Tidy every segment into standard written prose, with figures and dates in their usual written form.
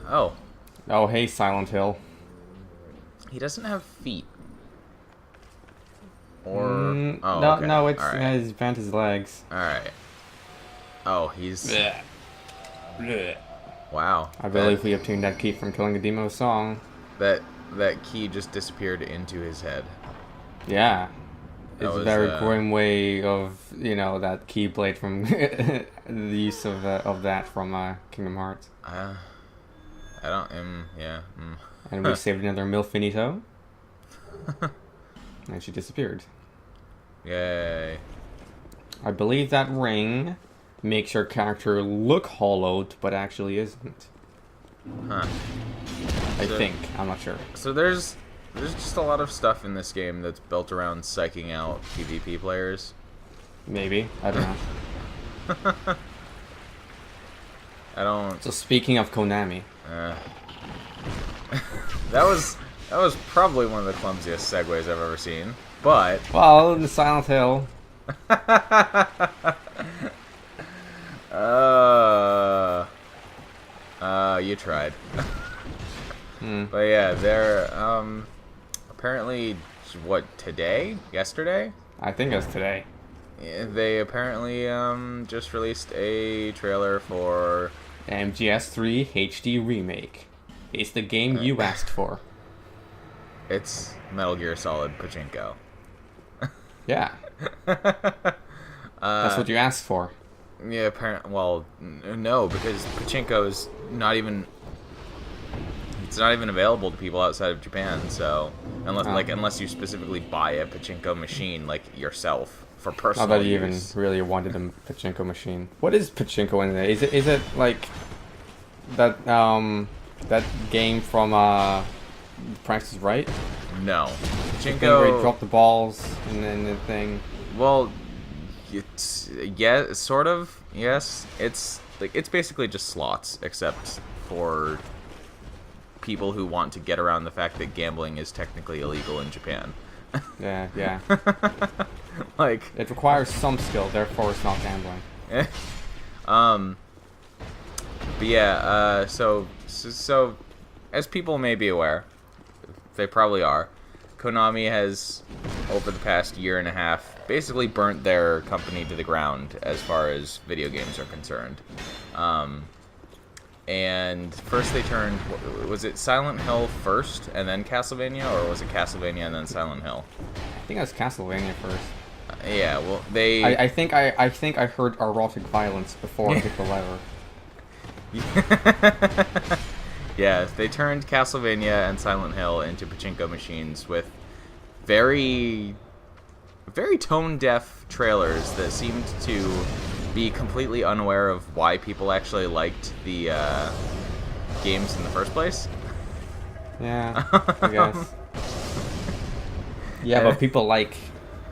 Oh, Oh, hey, Silent Hill. he doesn't have feet. Or oh, No, okay, no, all it's right, he's bent his legs. all right. Oh, he's Blech. Blech. wow. I That believe we obtained that key from killing the demo song. that that key just disappeared into his head. Yeah. That It's a was very grim way of, that keyblade from the use of that from Kingdom Hearts. I don't yeah. And we saved another Milfinito. And she disappeared. Yay. I believe that ring makes your character look hollowed, but actually isn't. Huh. I So- think. I'm not sure. So there's just a lot of stuff in this game that's built around psyching out PvP players. Maybe. I don't know. I don't. So speaking of Konami. Uh, that was probably one of the clumsiest segues I've ever seen. But Well, in Silent Hill. you tried. Hmm. But yeah, they're apparently yesterday. I think it's today. Yeah, they apparently just released a trailer for MGS3 HD Remake. It's the game you asked for. it's Metal Gear Solid Pachinko. Yeah. That's what you asked for. Yeah, apparently. Well, no, because Pachinko is not even. It's not even available to people outside of Japan. So unless you specifically buy a Pachinko machine like yourself for personal Not that you even use. really wanted a pachinko machine. What is pachinko in there? Is it like that that game from Price is Right? No, The thing where you Pachinko. drop the balls and then the thing. Well, it's sort of. Yes, it's basically just slots, except for people who want to get around the fact that gambling is technically illegal in Japan. Yeah, yeah. Like, It requires some skill, therefore it's not gambling. but yeah, so as people may be aware, they probably are, Konami has, over the past year and a half, basically burnt their company to the ground as far as video games are concerned. And first they turned, was it Silent Hill first and then Castlevania, or was it Castlevania and then Silent Hill? I think that's Castlevania first. Yeah, well, they... I think I heard erotic violence before I hit the lever. Yeah, they turned Castlevania and Silent Hill into pachinko machines with very, very tone-deaf trailers that seemed to be completely unaware of why people actually liked the games in the first place. Yeah, I guess. Yeah, but people like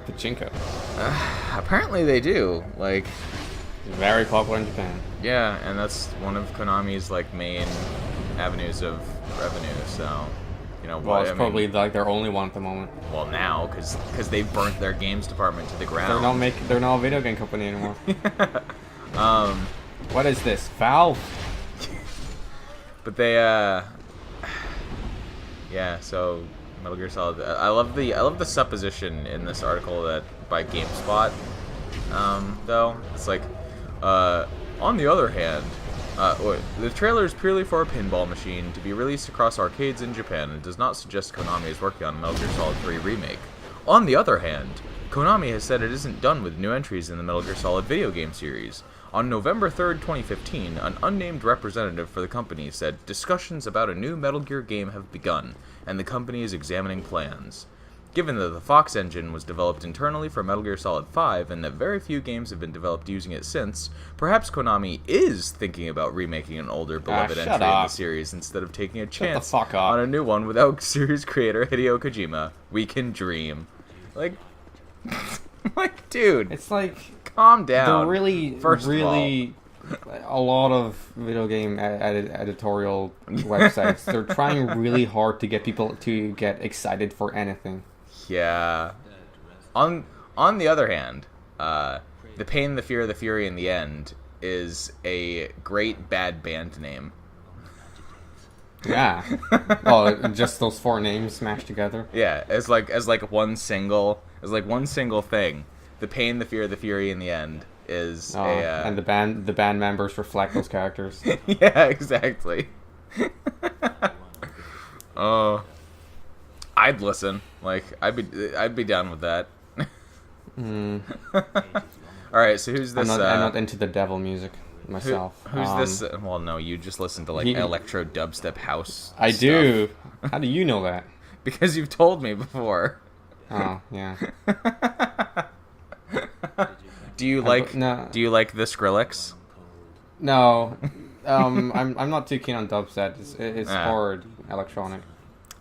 pachinko. Apparently they do. Like, It's very popular in Japan. yeah, and that's one of Konami's like main avenues of revenue. So, Well, it's I mean, probably like their only one at the moment. well now because they burnt their games department to the ground. They're not a video game company anymore. Um, What is this? Valve? but they yeah. So Metal Gear Solid. I love the supposition in this article that by GameSpot. Though it's like, on the other hand, the trailer is purely for a pinball machine to be released across arcades in Japan and does not suggest Konami is working on a Metal Gear Solid 3 remake. On the other hand, Konami has said it isn't done with new entries in the Metal Gear Solid video game series. On November 3rd, 2015, an unnamed representative for the company said discussions about a new Metal Gear game have begun, and the company is examining plans. Given that the Fox engine was developed internally for Metal Gear Solid 5 and that very few games have been developed using it since, perhaps Konami is thinking about remaking an older beloved shut entry in the up. series instead of taking a the chance fuck up. on a new one without series creator Hideo Kojima. We can dream. Like, like, dude, It's like calm down. they're really, First of really a lot of video game editorial websites. They're trying really hard to get people to get excited for anything. Yeah. On the other hand, The Pain, the Fear, the Fury, and the End is a great bad band name. Yeah. Oh, just those four names smashed together. Yeah, as one single thing. The pain, the fear, the fury in the end is Oh, and the band members reflect those characters. Yeah, exactly. Oh, I'd listen. Like I'd be down with that. Mm. All right, so who's this? I'm not into the devil music myself. Who's this? Well, no, you just listen to like electro dubstep house. I stuff. do. How do you know that? Because you've told me before. Oh, yeah. Do you like the Skrillex? No. I'm not too keen on dubstep. It's hard electronic.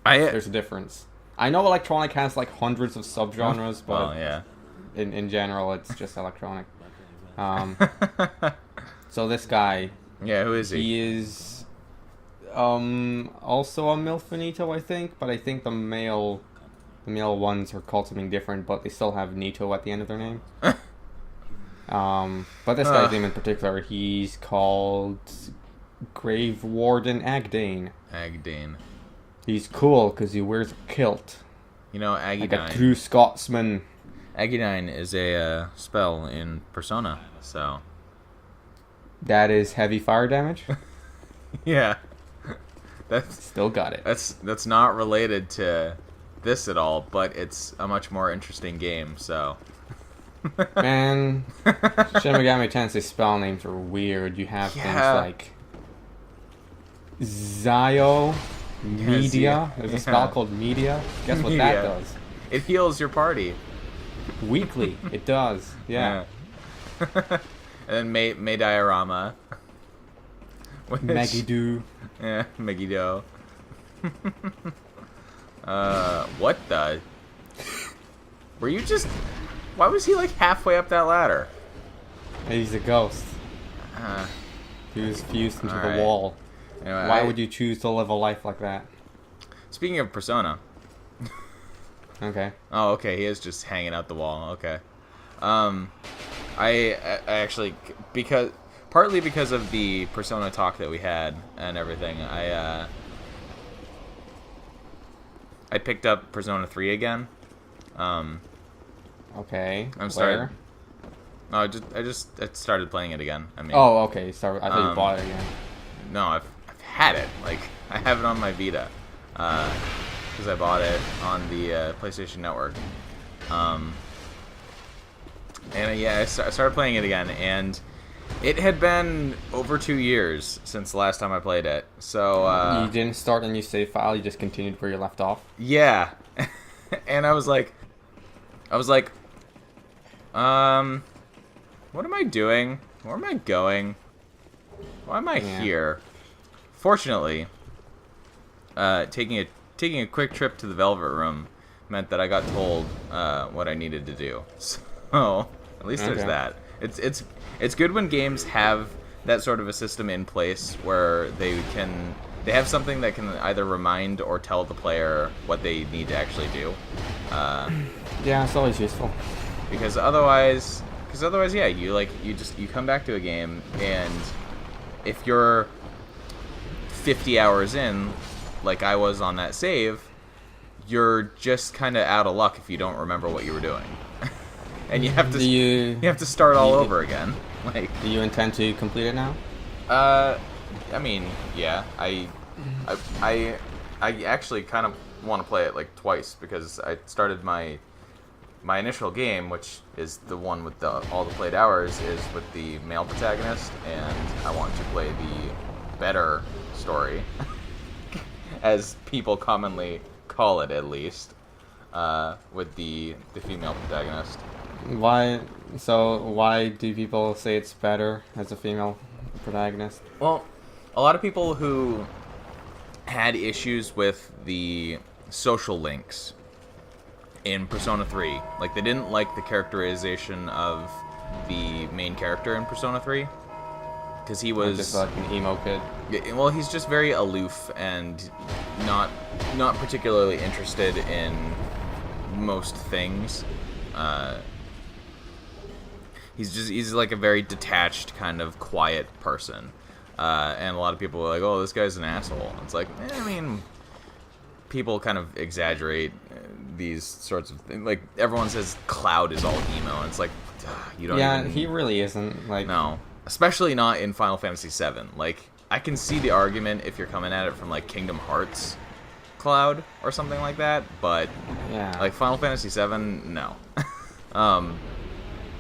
There's a difference. I know electronic has like hundreds of subgenres, but well, yeah. In general, it's just electronic. So this guy. Yeah, who is he? He is also a milfinito, I think, but I think the male ones are called something different, but they still have Nito at the end of their name. But this guy's name in particular, he's called Grave Warden Agdane. Agdane. He's cool because he wears a kilt. You know, Agdane. Like a true Scotsman. Agdane is a spell in Persona, so... That is heavy fire damage? Yeah. That's still got it. That's not related to this at all, but it's a much more interesting game, so... Man, Shin Megami Tensei spell names are weird. You have things like Zio, Media. There's a spell called Media. Guess what that does? It heals your party. Weekly. It does. Yeah. And then May Diorama. Megiddo. Yeah, Megiddo. What the? Were you just... Why was he like halfway up that ladder? He's a ghost. He was fused into the wall. Anyway, why would you choose to live a life like that? Speaking of Persona. Okay. Oh, okay. He is just hanging out the wall. Okay. I actually partly because of the Persona talk that we had and everything, I picked up Persona 3 again. Okay. I'm sorry. No, I started playing it again. I mean. Oh, okay. Sorry, I thought you bought it again. No, I've had it. Like I have it on my Vita, because I bought it on the PlayStation Network. And yeah, I started playing it again, and it had been over 2 years since the last time I played it. So you didn't start a new save file. You just continued where you left off. Yeah, and I was like, what am I doing? Where am I going? Why am I here? Fortunately, taking a quick trip to the Velvet Room meant that I got told what I needed to do. So at least there's that. It's good when games have that sort of a system in place where they have something that can either remind or tell the player what they need to actually do. Yeah, it's always useful. Because otherwise, yeah, you come back to a game, and if you're 50 hours in, like I was on that save, you're just kind of out of luck if you don't remember what you were doing, and you have to start all over again. Like, do you intend to complete it now? I mean, yeah, I actually kind of want to play it like twice, because I started my initial game, which is the one with all the played hours, is with the male protagonist, and I want to play the better story, as people commonly call it, at least, with the female protagonist. Why do people say it's better as a female protagonist? Well, a lot of people who had issues with the social links in Persona 3, like they didn't like the characterization of the main character in Persona 3, because he was just like an emo kid. Yeah, well, he's just very aloof and not particularly interested in most things. He's like a very detached, kind of quiet person. and a lot of people were like, "Oh, this guy's an asshole." It's like, I mean, people kind of exaggerate these sorts of things. Like everyone says, Cloud is all emo, and it's like, you don't. Yeah, even... he really isn't. Like no, especially not in Final Fantasy VII. Like I can see the argument if you're coming at it from like Kingdom Hearts Cloud or something like that, but yeah, like Final Fantasy VII, no.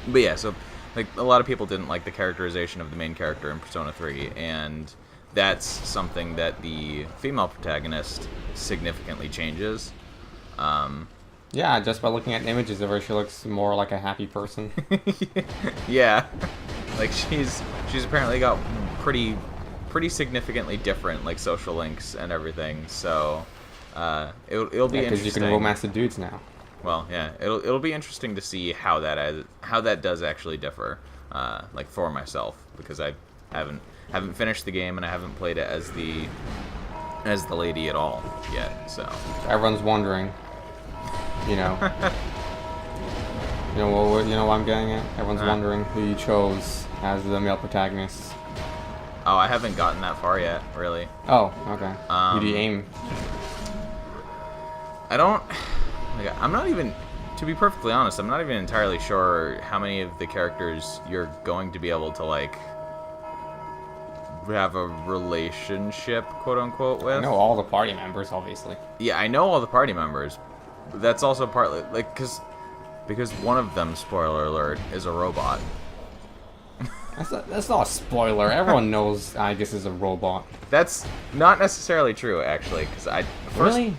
But yeah, so like a lot of people didn't like the characterization of the main character in Persona 3, and that's something that the female protagonist significantly changes. Yeah, just by looking at images of her, she looks more like a happy person. Yeah, like she's apparently got pretty significantly different like social links and everything. So it'll be interesting. Because you can romance the dudes now. Well, yeah, it'll be interesting to see how that does actually differ. Like for myself, because I haven't finished the game and I haven't played it as the lady at all yet. So everyone's wondering. You know what I'm getting at? Everyone's wondering who you chose as the male protagonist. Oh, I haven't gotten that far yet, really. Oh, okay. Who do you aim? I don't... Like, I'm not even... To be perfectly honest, I'm not even entirely sure how many of the characters you're going to be able to, like, have a relationship, quote-unquote, with. I know all the party members, obviously. Yeah, I know all the party members. But that's also partly... Like, because one of them, spoiler alert, is a robot. That's not a spoiler. Everyone knows Aegis is a robot. That's not necessarily true, actually, because Really?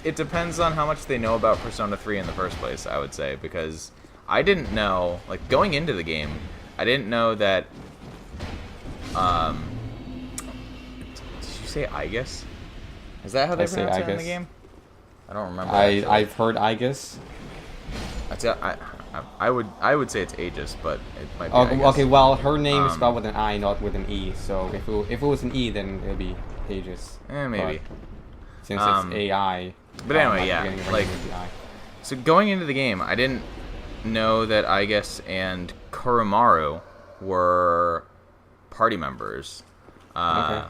It depends on how much they know about Persona 3 in the first place, I would say, because I didn't know, like, going into the game, I didn't know that, did you say Aegis? Is that how they pronounce it in the game? I don't remember. I've heard Aegis. I would say it's Aegis, but it might be Aegis. Okay, well, her name is spelled with an I, not with an E, so if it was an E, then it'd be Aegis. Maybe. But since it's AI. But anyway, yeah, like, so going into the game, I didn't know that Aegis and Koromaru were party members. Okay.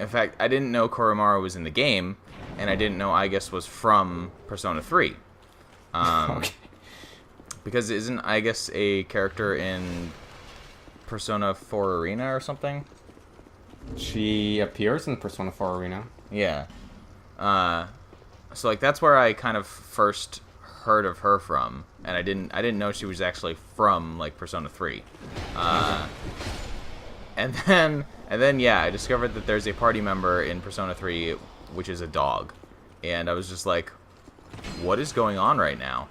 In fact, I didn't know Koromaru was in the game, and I didn't know Aegis was from Persona 3. Okay. Because isn't Aegis a character in Persona 4 Arena or something? She appears in Persona 4 Arena. Yeah. So like that's where I kind of first heard of her from, and I didn't know she was actually from like Persona 3. And then yeah, I discovered that there's a party member in Persona 3 which is a dog. And I was just like, what is going on right now?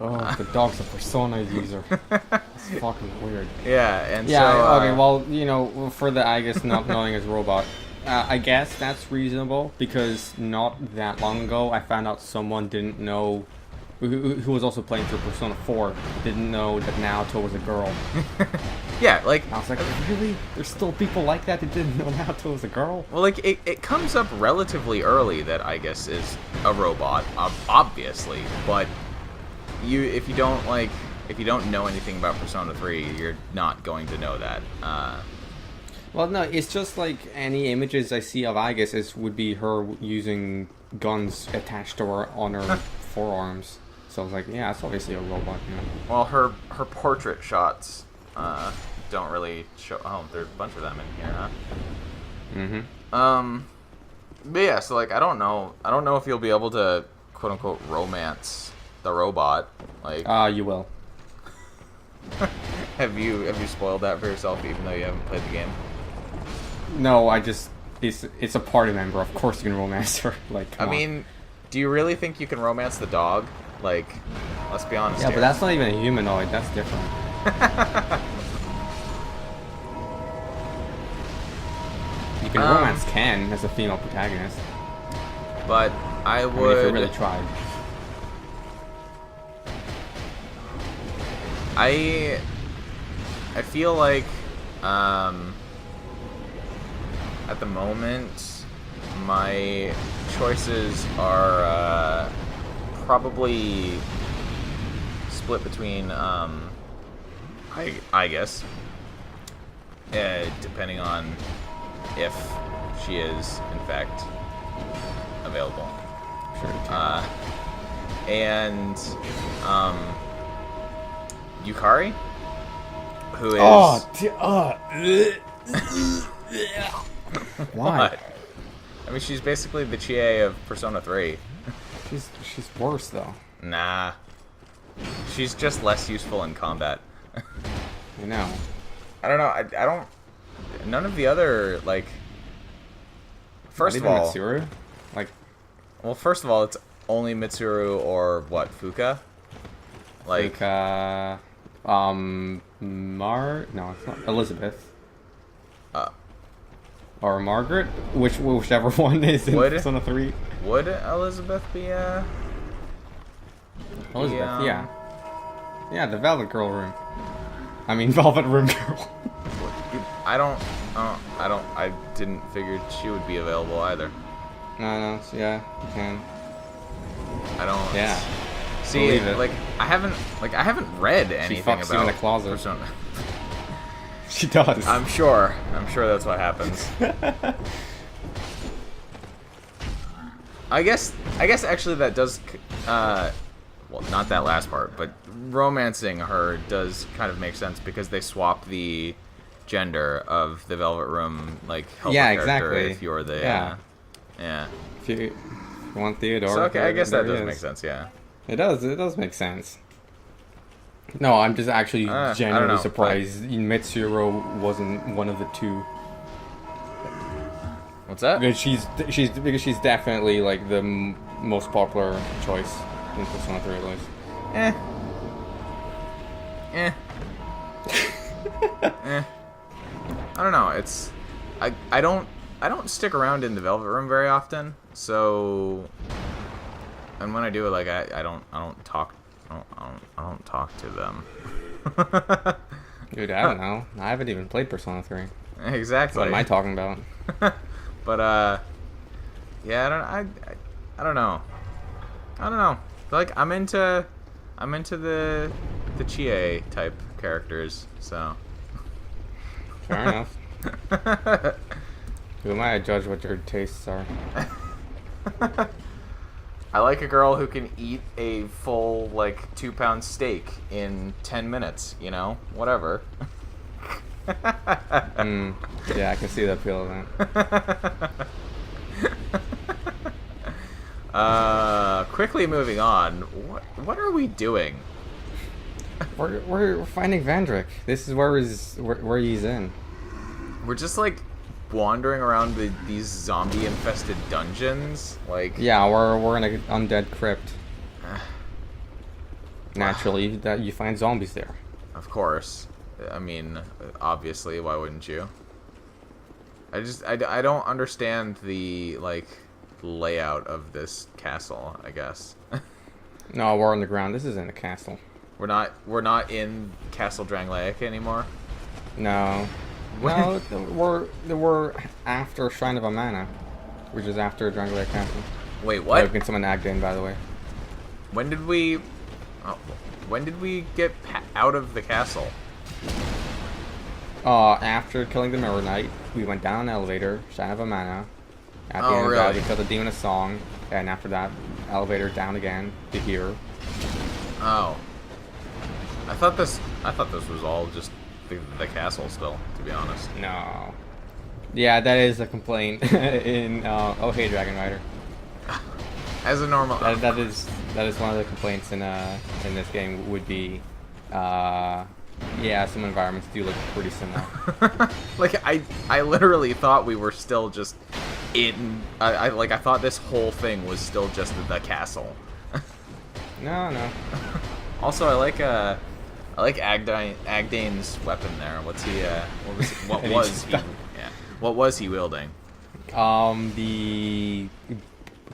Oh, the dog's a Persona user. It's fucking weird. Yeah, and yeah, so... okay, well, for the Aegis not knowing his robot, I guess that's reasonable, because not that long ago, I found out someone didn't know, who was also playing through Persona 4, didn't know that Naoto was a girl. Yeah, like... I was like, really? There's still people like that didn't know Naoto was a girl? Well, like, it comes up relatively early that Aegis is a robot, obviously, but... If you don't know anything about Persona 3, you're not going to know that. Well, no, it's just like any images I see of Aegis would be her using guns attached to her on her forearms. So I was like, yeah, it's obviously a robot. You know? Well, her portrait shots don't really show. Oh, there's a bunch of them in here, huh? Mm-hmm. But yeah, so like I don't know if you'll be able to quote unquote romance the robot, like... you will. Have you spoiled that for yourself, even though you haven't played the game? No, it's a party member. Of course you can romance her. Like, I mean, do you really think you can romance the dog? Like, let's be honest. Yeah, here. but that's not even a humanoid. That's different. You can romance Ken as a female protagonist. But I would... mean, if you really tried. I feel like at the moment my choices are probably split between I guess depending on if she is in fact available. Sure. You can. And Yukari, who is Why? What? I mean, she's basically the Chie of Persona 3. She's worse though. Nah, she's just less useful in combat. You know. I don't know. I don't. None of the other like. First of Not even all, Mitsuru? Like, well, first of all, it's only Mitsuru or what, Fuka? Like, no, it's not Elizabeth. Or Margaret, whichever one is in Persona 3. Would Elizabeth be Elizabeth, yeah. Yeah, the Velvet Girl room. I mean, Velvet Room Girl. I didn't figure she would be available either. No, yeah, you can. I don't. Yeah. See, like I haven't read anything She fucks about you in the closet. Persona. She does. I'm sure that's what happens. I guess actually that does, well, not that last part, but romancing her does kind of make sense because they swap the gender of the Velvet Room, like, helper character exactly. if you're the, yeah. If you want Theodore. So, okay, I guess that does make sense, yeah. It does make sense. No, I'm just actually genuinely surprised Mitsuru wasn't one of the two. What's that? Because she's definitely like the most popular choice in Persona 3 at least. I don't know. It's I don't stick around in the Velvet Room very often, so, and when I do, like, I don't talk to them. Dude, I don't know. I haven't even played Persona 3. Exactly. What am I talking about? But yeah, I don't know. Like, I'm into the Chie type characters, so. Fair enough. Who am I to judge what your tastes are? I like a girl who can eat a full, like, 2-pound steak in 10 minutes, you know? Whatever. Yeah, I can see the appeal of that. Quickly moving on. What are we doing? We're finding Vandrick. This is where he's in. We're just, like, wandering around these zombie-infested dungeons. Like, yeah, we're in an undead crypt. Naturally, that you find zombies there. Of course. I mean, obviously, why wouldn't you? I don't understand the, like, layout of this castle, I guess. No, we're on the ground. This isn't a castle. We're not in Castle Drangleic anymore? No. No, we're after Shrine of Amana, which is after Drangleic Castle. Wait, what? You can summon Agdane, by the way. When did we get out of the castle? After killing the Mirror Knight, we went down an elevator, Shrine of Amana. At the end of that, we killed the Demon of Song, and after that, elevator down again to here. Oh. I thought this was all just the castle still, to be honest. No. Yeah, that is a complaint in Oh Hey Dragon Rider. As a normal that is one of the complaints in this game would be yeah, some environments do look pretty similar. Like, I literally thought we were still just in I thought this whole thing was still just the castle. No. Also, I like Agdane's weapon there. What's he what was he wielding? The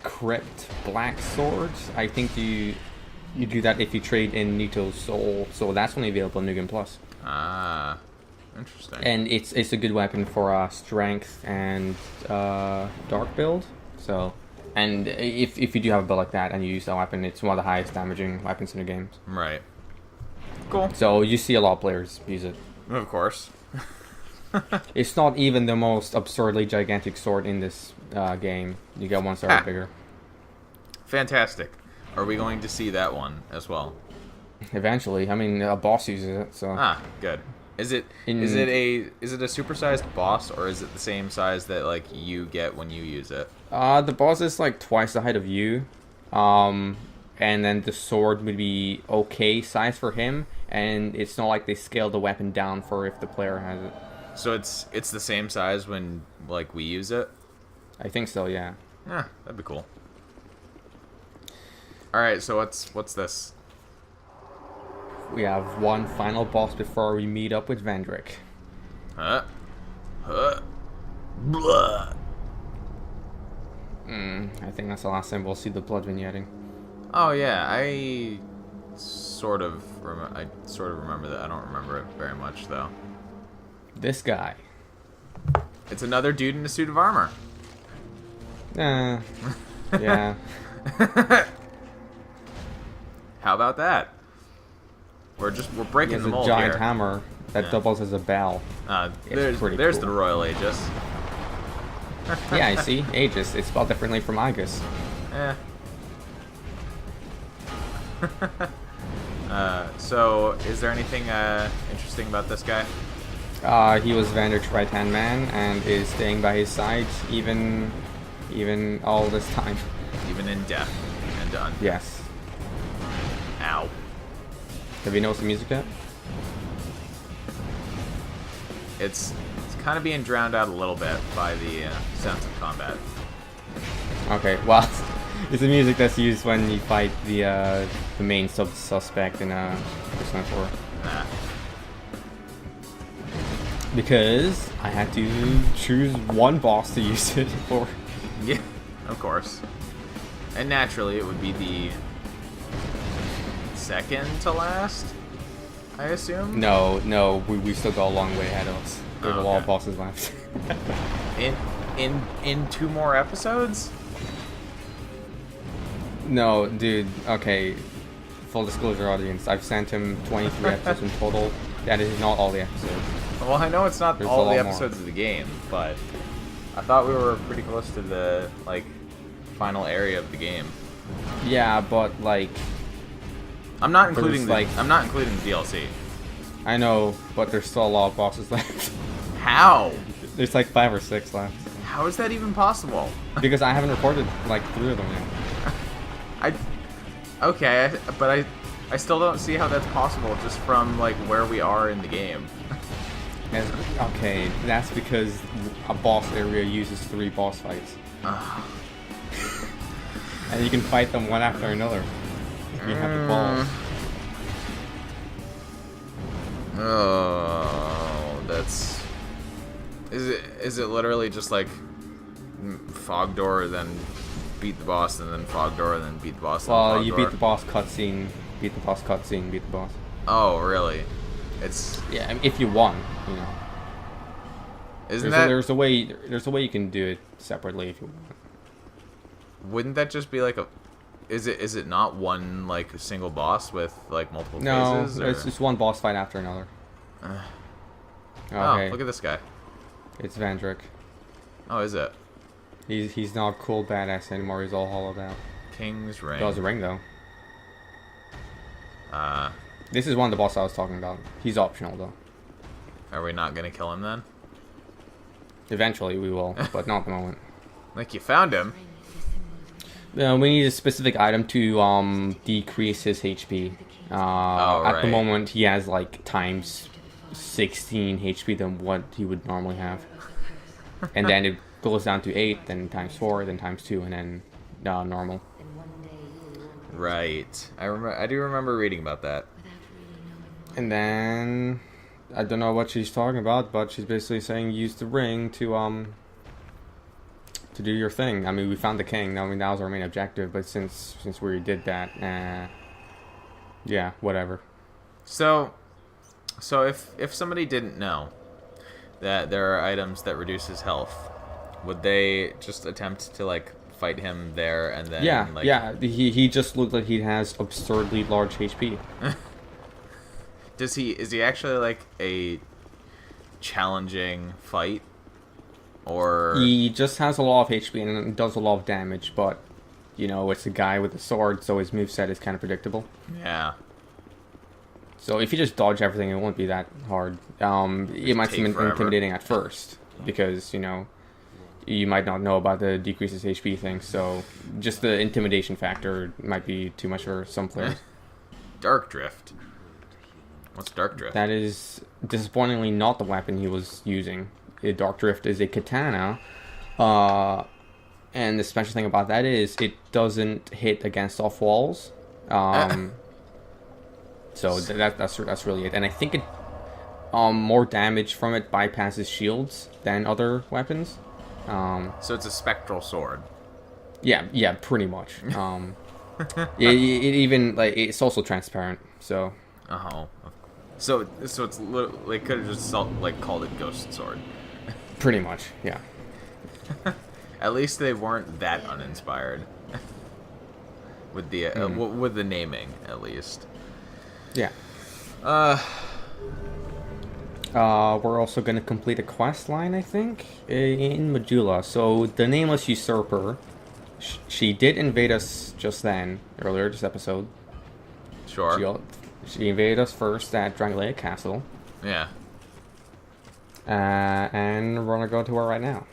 Crypt Black Sword. I think you do that if you trade in Nito's soul, so that's only available in New Game Plus. Ah, interesting. And it's a good weapon for strength and dark build. So, and if you do have a build like that and you use that weapon, it's one of the highest damaging weapons in the games. Right. Cool. So you see a lot of players use it. Of course. It's not even the most absurdly gigantic sword in this game. You get one sword bigger. Fantastic. Are we going to see that one as well? Eventually, I mean, a boss uses it, so. Ah, good. Is it a supersized boss, or is it the same size that like you get when you use it? The boss is like twice the height of you, and then the sword would be okay size for him, and it's not like they scale the weapon down for if the player has it. So it's the same size when like we use it? I think so, yeah. Yeah, that'd be cool. All right, so what's this? We have one final boss before we meet up with Vendrick. Blah. I think that's the last time we'll see the blood vignetting. Oh yeah, I sort of remember that. I don't remember it very much though. This guy. It's another dude in a suit of armor. Yeah. How about that? We're breaking the mold here. There's a giant here. hammer that doubles as a bell. There's cool. The Royal Aegis. Yeah, I see. Aegis. It's spelled differently from Aegis. So, is there anything interesting about this guy? He was Vandrick's right-hand man and is staying by his side even all this time. Even in death and done. Yes. Ow. Have you noticed the music yet? It's kind of being drowned out a little bit by the sounds of combat. Okay, well, it's the music that's used when you fight the main suspect in Persona 4. Nah. Because I had to choose one boss to use it for. Yeah, of course. And naturally, it would be the second to last, I assume? No, we still got a long way ahead of us. There's a lot of bosses left. in 2 more episodes? No, dude, okay. Full disclosure, audience. I've sent him 23 episodes in total. That is not all the episodes. Well, I know it's not There's all a the lot episodes of the game, but I thought we were pretty close to the, like, final area of the game. Yeah, but, like... I'm not including the DLC. I know, but there's still a lot of bosses left. How? There's like 5 or 6 left. How is that even possible? Because I haven't recorded like 3 of them yet. But I still don't see how that's possible just from like where we are in the game. Okay, that's because a boss area uses 3 boss fights. And you can fight them one after another. If you have the balls. Oh, that's... Is it literally just like fog door, then beat the boss, and then fog door, and then beat the boss? Well, you beat the boss cutscene, beat the boss cutscene, beat the boss. Oh, really? It's... Yeah, I mean, if you won, you know. There's a way you can do it separately if you want. Wouldn't that just be like a... Is it not one like single boss with like multiple phases? No, it's just one boss fight after another. Okay. Oh, look at this guy. It's Vandrick. Oh, is it? He's not cool badass anymore. He's all hollowed out. King's Ring. He has a ring though. This is one of the bosses I was talking about. He's optional though. Are we not gonna kill him then? Eventually we will, but not at the moment. Like you found him. We need a specific item to decrease his HP. At the moment, he has like times 16 HP than what he would normally have, and then it goes down to 8, then times 4, then times 2, and then normal. Right. I do remember reading about that. And then I don't know what she's talking about, but she's basically saying use the ring to do your thing. I mean, we found the king. I mean, that was our main objective. But since we did that, yeah, whatever. So if somebody didn't know that there are items that reduce his health, would they just attempt to like fight him there and then? Yeah. He just looked like he has absurdly large HP. Is he actually like a challenging fight, or He just has a lot of HP and does a lot of damage, but you know, it's a guy with a sword, so his moveset is kind of predictable. yeah, So if you just dodge everything, it won't be that hard. It might take seem forever. intimidating at first because you know you might not know about the decreases HP thing. So just the intimidation factor might be too much for some players. Dark Drift. What's Dark Drift? That is disappointingly not the weapon he was using. Dark Drift is a katana, and the special thing about that is it doesn't hit against off walls. So that's really it. And I think it more damage from it bypasses shields than other weapons. So it's a spectral sword. Yeah, pretty much. it even like it's also transparent. So Oh. So it's they could have just called it Ghost Sword. pretty much, yeah. At least they weren't that uninspired with the naming, at least. Yeah. We're also going to complete a quest line, I think, in Majula. So, the Nameless Usurper, she did invade us just then, earlier this episode. Sure. She invaded us first at Drangleia Castle. Yeah. And we're going to go to her right now.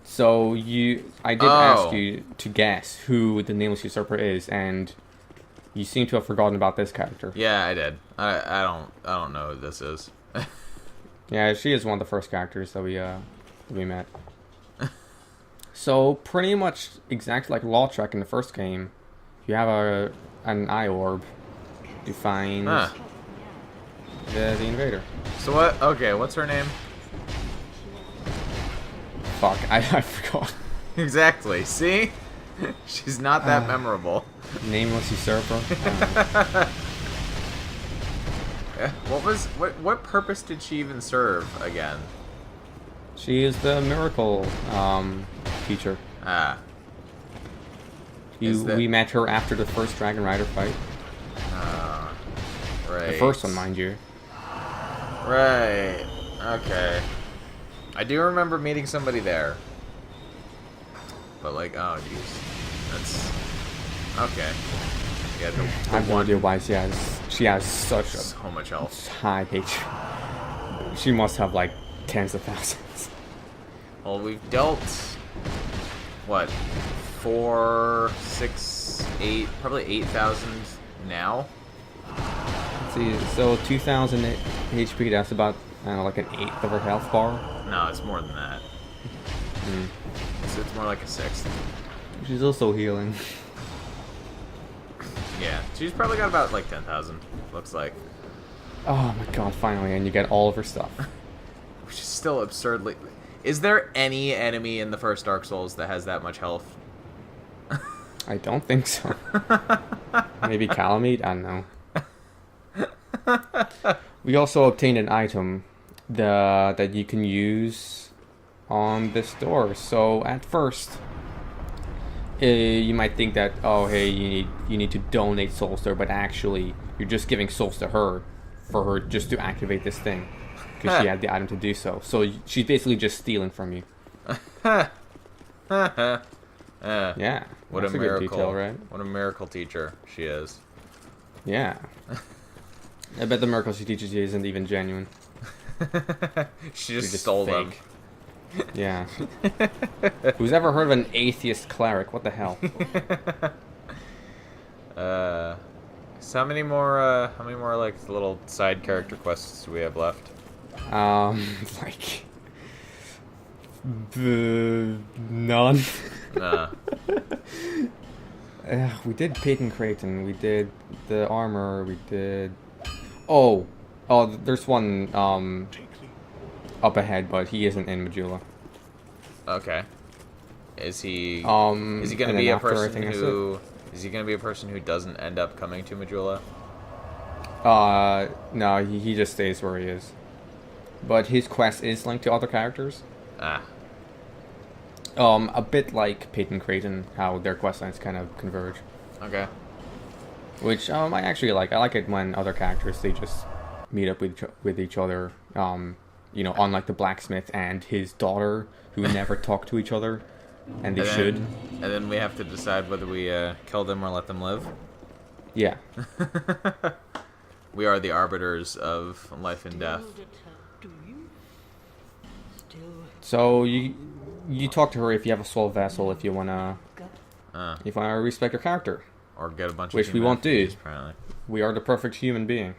So, I did ask you to guess who the Nameless Usurper is, and you seem to have forgotten about this character. Yeah, I did. I don't know who this is. Yeah, she is one of the first characters that we met. So pretty much exactly like Lautrec in the first game, you have an eye orb to find the invader. So what? Okay, what's her name? Fuck, I forgot. Exactly. See, she's not that memorable. Nameless Usurper. What purpose did she even serve again? She is the miracle teacher. Ah. Is that- We met her after the first Dragon Rider fight. Right. The first one, mind you. Right. Okay. I do remember meeting somebody there. But like, oh jeez. That's okay. Yeah, I have no idea why she has such a so much health. high page. She must have like tens of thousands. Well, we've dealt what, 4, 6, 8, probably 8,000 now. Let's see, so 2,000 HP. That's about I don't know, like an eighth of her health bar. No, it's more than that. It's more like a sixth. She's also healing. Yeah, she's probably got about like 10,000. Looks like. Oh my god! Finally, and you get all of her stuff. Which is still absurdly. Is there any enemy in the first Dark Souls that has that much health? I don't think so. Maybe Calamite? I don't know. We also obtained an item that you can use on this door. So at first, you might think that, oh hey, you need to donate souls to her, but actually you're just giving souls to her for her just to activate this thing because she had the item to do so. So she's basically just stealing from you. Yeah. What that's a miracle, good detail, right? What a miracle teacher she is. Yeah. I bet the miracle she teaches you isn't even genuine. She They're just just stole them. fake. Yeah. Who's ever heard of an atheist cleric? What the hell? So how many more like little side character quests do we have left? Like none. We did Peyton Creighton. We did the armor. We did. Oh, there's one up ahead, but he isn't in Majula. Okay. Is he? Is he And gonna then be a after person everything I said- who? Is he gonna be a person who doesn't end up coming to Majula? No, he just stays where he is. But his quest is linked to other characters. Ah. A bit like Peyton Creighton, how their quest lines kind of converge. Okay. Which I actually like. I like it when other characters they just meet up with each other unlike the blacksmith and his daughter, who never talk to each other, and they should. And then we have to decide whether we kill them or let them live. Yeah. We are the arbiters of life and death. So you talk to her if you have a soul vessel, if you wanna respect her character. Or get a bunch Which of we won't do. apparently. We are the perfect human being.